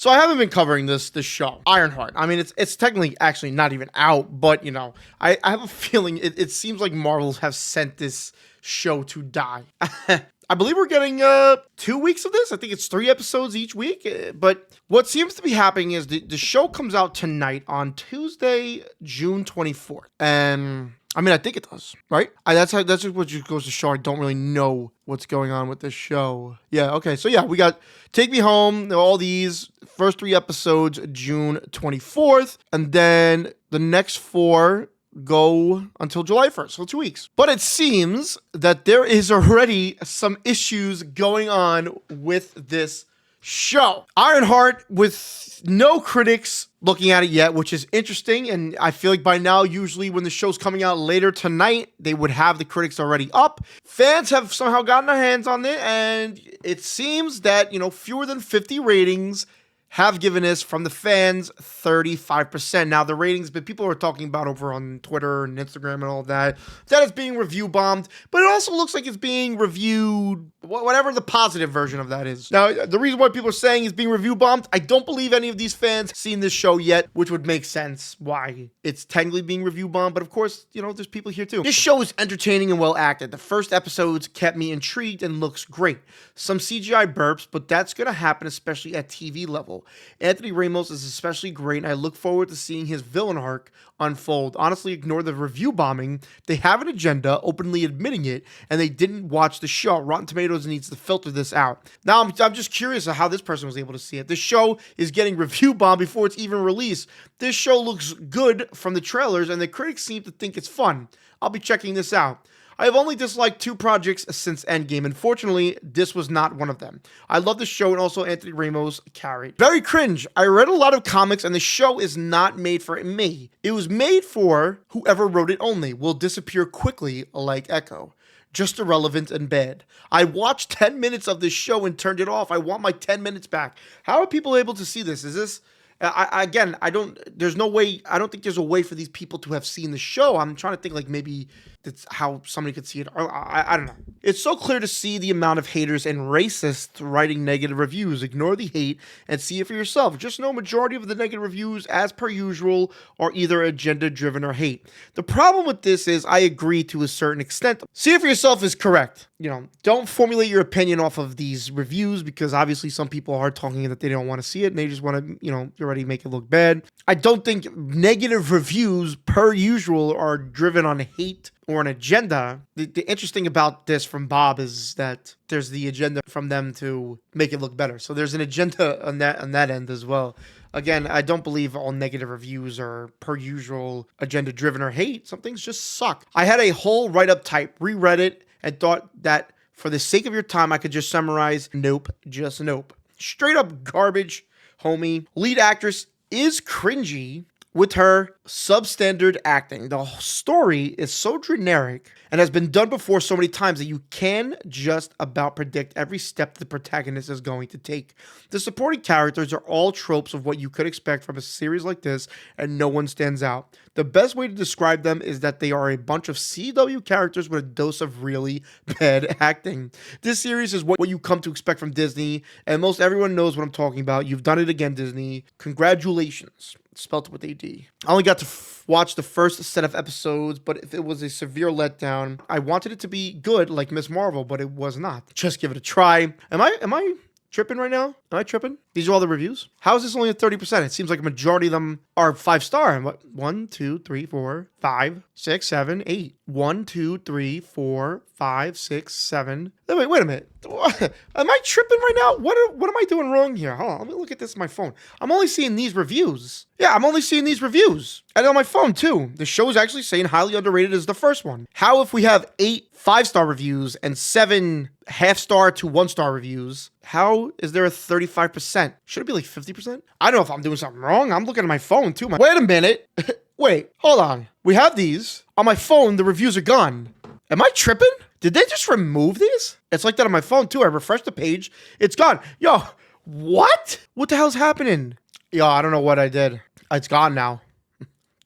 So I haven't been covering this show, Ironheart. I mean, it's technically actually not even out, but you know, I have a feeling it seems like Marvel have sent this show to die. I believe we're getting 2 weeks of this. I think it's 3 episodes each week. But what seems to be happening is the show comes out tonight on Tuesday, June 24th. And I mean, I think it does, right? That's just what just goes to show. I don't really know what's going on with this show. Yeah, okay. So yeah, we got Take Me Home, all these first 3 episodes, June 24th. And then the next 4 go until July 1st, so 2 weeks. But it seems that there is already some issues going on with this show. Ironheart, with no critics looking at it yet, which is interesting. And I feel like by now, usually when the show's coming out later tonight, they would have the critics already up. Fans have somehow gotten their hands on it, and it seems that, you know, fewer than 50 ratings have given this, from the fans, 35%. Now, the ratings, but people are talking about over on Twitter and Instagram and all that it's being review bombed, but it also looks like it's being reviewed, whatever the positive version of that is. Now, the reason why people are saying it's being review bombed, I don't believe any of these fans seen this show yet, which would make sense why it's technically being review bombed, but of course, you know, there's people here too. This show is entertaining and well acted. The first episodes kept me intrigued and looks great. Some CGI burps, but that's gonna happen, especially at TV level. Anthony Ramos is especially great, and I look forward to seeing his villain arc unfold. Honestly, ignore the review bombing. They have an agenda, openly admitting it, and they didn't watch the show. Rotten Tomatoes needs to filter this out. Now, I'm just curious of how this person was able to see it. The show is getting review bombed before it's even released. This show looks good from the trailers, and the critics seem to think it's fun. I'll be checking this out. I have only disliked 2 projects since Endgame. Unfortunately, this was not one of them. I love the show, and also Anthony Ramos carried. Very cringe. I read a lot of comics, and the show is not made for me. It was made for whoever wrote it only. Will disappear quickly like Echo. Just irrelevant and bad. I watched 10 minutes of this show and turned it off. I want my 10 minutes back. How are people able to see this? Is this... I don't think there's a way for these people to have seen the show. I'm trying to think like maybe that's how somebody could see it. I don't know. It's so clear to see the amount of haters and racists writing negative reviews. Ignore the hate and see it for yourself. Just know majority of the negative reviews, as per usual, are either agenda driven or hate. The problem with this is I agree to a certain extent. See it for yourself is correct. You know, don't formulate your opinion off of these reviews, because obviously some people are talking that they don't want to see it and they just want to, you know, already make it look bad. I don't think negative reviews per usual are driven on hate or an agenda. The interesting about this from Bob is that there's the agenda from them to make it look better. So there's an agenda on that end as well. Again, I don't believe all negative reviews are per usual agenda driven or hate. Some things just suck. I had a whole write-up type, reread it, and thought that for the sake of your time, I could just summarize, nope, just nope. Straight up garbage, homie. Lead actress is cringy with her substandard acting. The story is so generic and has been done before so many times that you can just about predict every step the protagonist is going to take. The supporting characters are all tropes of what you could expect from a series like this, and no one stands out. The best way to describe them is that they are a bunch of CW characters with a dose of really bad acting. This series is what you come to expect from Disney, and most everyone knows what I'm talking about. You've done it again, Disney. Congratulations. Spelled with AD. I only got to watch the first set of episodes, but it was a severe letdown. I wanted it to be good like Miss Marvel, but it was not. Just give it a try. Am I tripping right now? Am I tripping? These are all the reviews? How is this only at 30%? It seems like a majority of them are 5-star. What? 1, 2, 3, 4, 5, 6, 7, 8. 1, 2, 3, 4, 5, 6, 7. Wait a minute. Am I tripping right now? What am I doing wrong here? Hold on. Let me look at this on my phone. I'm only seeing these reviews. Yeah, I'm only seeing these reviews. And on my phone, too. The show is actually saying highly underrated is the first one. How if we have 8 5-star reviews and 7 half-star to 1-star reviews, how is there a 35%? Should it be like 50%? I don't know if I'm doing something wrong. I'm looking at my phone, too. Wait a minute. Wait, hold on. We have these. On my phone, the reviews are gone. Am I tripping? Did they just remove these? It's like that on my phone, too. I refreshed the page. It's gone. Yo, what? What the hell's happening? Yo, I don't know what I did. It's gone now.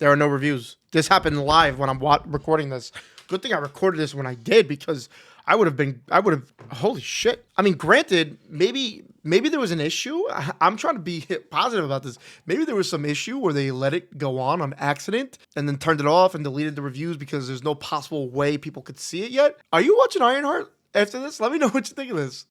There are no reviews. This happened live when I'm recording this. Good thing I recorded this when I did, because I would have, holy shit. I mean, granted, maybe maybe there was an issue. I'm trying to be positive about this. Maybe there was some issue where they let it go on accident and then turned it off and deleted the reviews because there's no possible way people could see it yet. Are you watching Ironheart after this? Let me know what you think of this.